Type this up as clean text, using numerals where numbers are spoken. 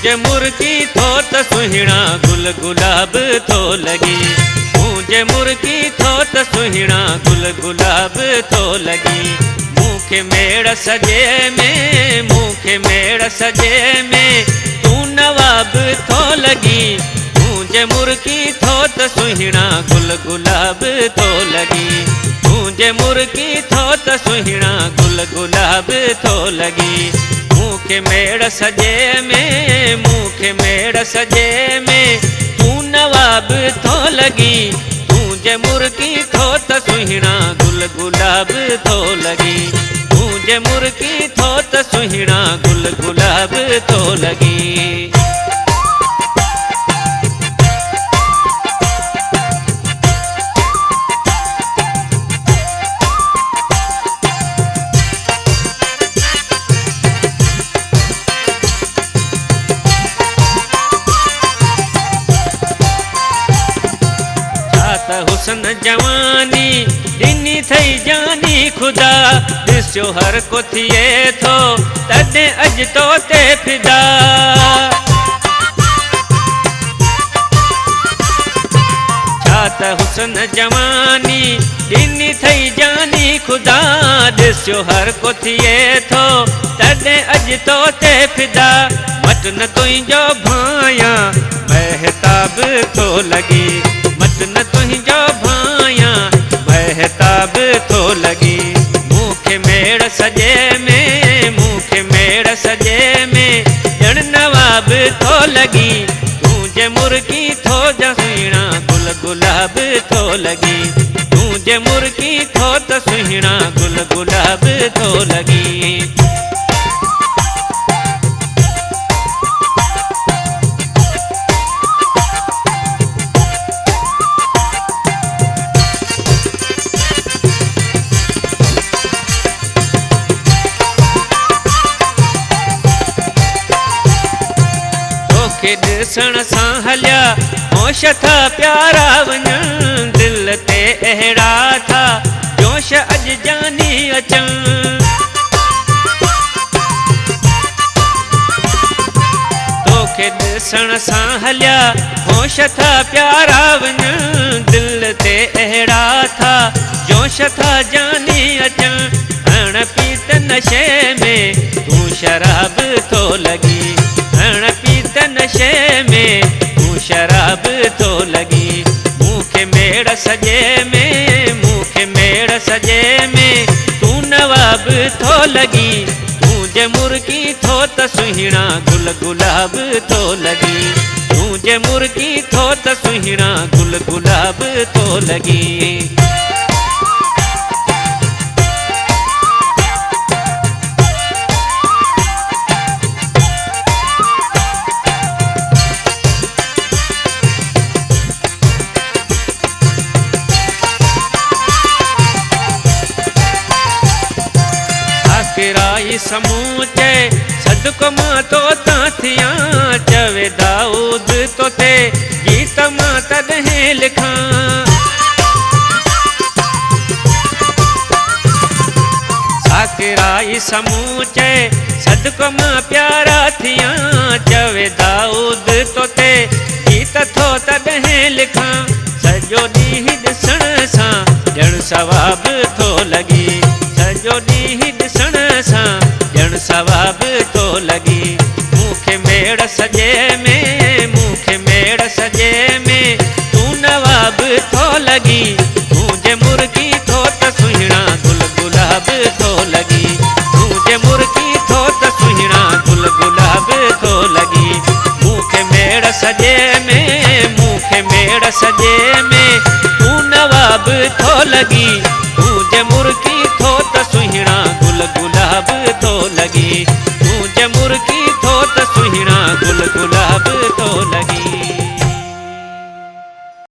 जे मुर्गी थो त सुहिणा गुल गुलाब थो लगी। जे मुर्गी थो त सुहिणा गुल गुलाब थो लगी। मूंखे मेड़ सजे में, मूंखे मेड़ सजे में तू नवाब थो लगी। जे मुर्गी थो त सुहिणा गुल गुलाब थो लगी। जे मुर्गी थो त सुहिणा गुल गुलाब थो लगी। मूंखे मेड़ सजे में, मूंखे मेड़ सजे में तू नवाब थो लगी। जे मुर्गी थो त सुहिणा गुल गुलाब थो लगी। जे मुर्गी थो त सुहिणा गुल गुलाब थो लगी। हुसन जवानी ॾिनी थई जानी खुदा। ॾिसो हर को थिए थो तॾहिं अॼु तो ते फिदा। छा त हुसन जवानी ॾिनी थई जानी खुदा। ॾिसो हर को थिए थो तॾहिं अॼु तो ते फिदा। मत न तुंहिंजो भाया महताब थो लगी। मत न तुंहिंजो भाया महताब थो लगी। मूंखे मेड़ सजे में, मूंखे मेड़ सजे में ॼण नवाब थो लगी। जे मुर्गी थो त सुहिणा गुल गुलाब थो लगी। जे मुर्गी थो त सुहिणा गुल गुलाब थो लगी। ॾिसण सां हलिया होश था प्यारा वञनि। दिल ते अहिड़ा था जोश अॼु जानी अचनि। तोखे ॾिसण सां हलिया होश था प्यारा वञनि। दिल ते अहिड़ा था जोश था जानी अचनि। अण पीत नशे में तू शराब थो लगी। अण पीत नशे में तू शराब थो लगी। मूंखे मेड़ सजे में, मूंखे मेड़ सजे में तू नवाब थो लगी। जे मुर्गी थो त सुहिणा गुल गुलाब थो लगी। जे मुर्गी थो त सुहिणा गुल गुलाब थो लगी। समूचे सदको मां तो थिया। चवे दाऊद तो ते गीत मां तॾहिं लिखां। साकिराई समूचे सदको मां प्यारा थिया। चवे दाऊद तो ते गीत थो तॾहिं लिखां। सॼो ॾींहुं ॾिसण सां ॼण सवाब थो लगी। सॼो ॾींहुं ॾिसण सां ॼण सवाब थो लगी। मूंखे मेड़ सजे में, मूंखे मेड़ सजे में तू नवाब थो लगी। जे मुर्गी थो त सुहिणा गुल गुलाब थो लगी। जे मुर्गी थो त सुहिणा गुल गुलाब थो लगी। मूंखे मेड़ सजे में, मूंखे मेड़ सजे में तू नवाब थो लगी। जे मुर्गी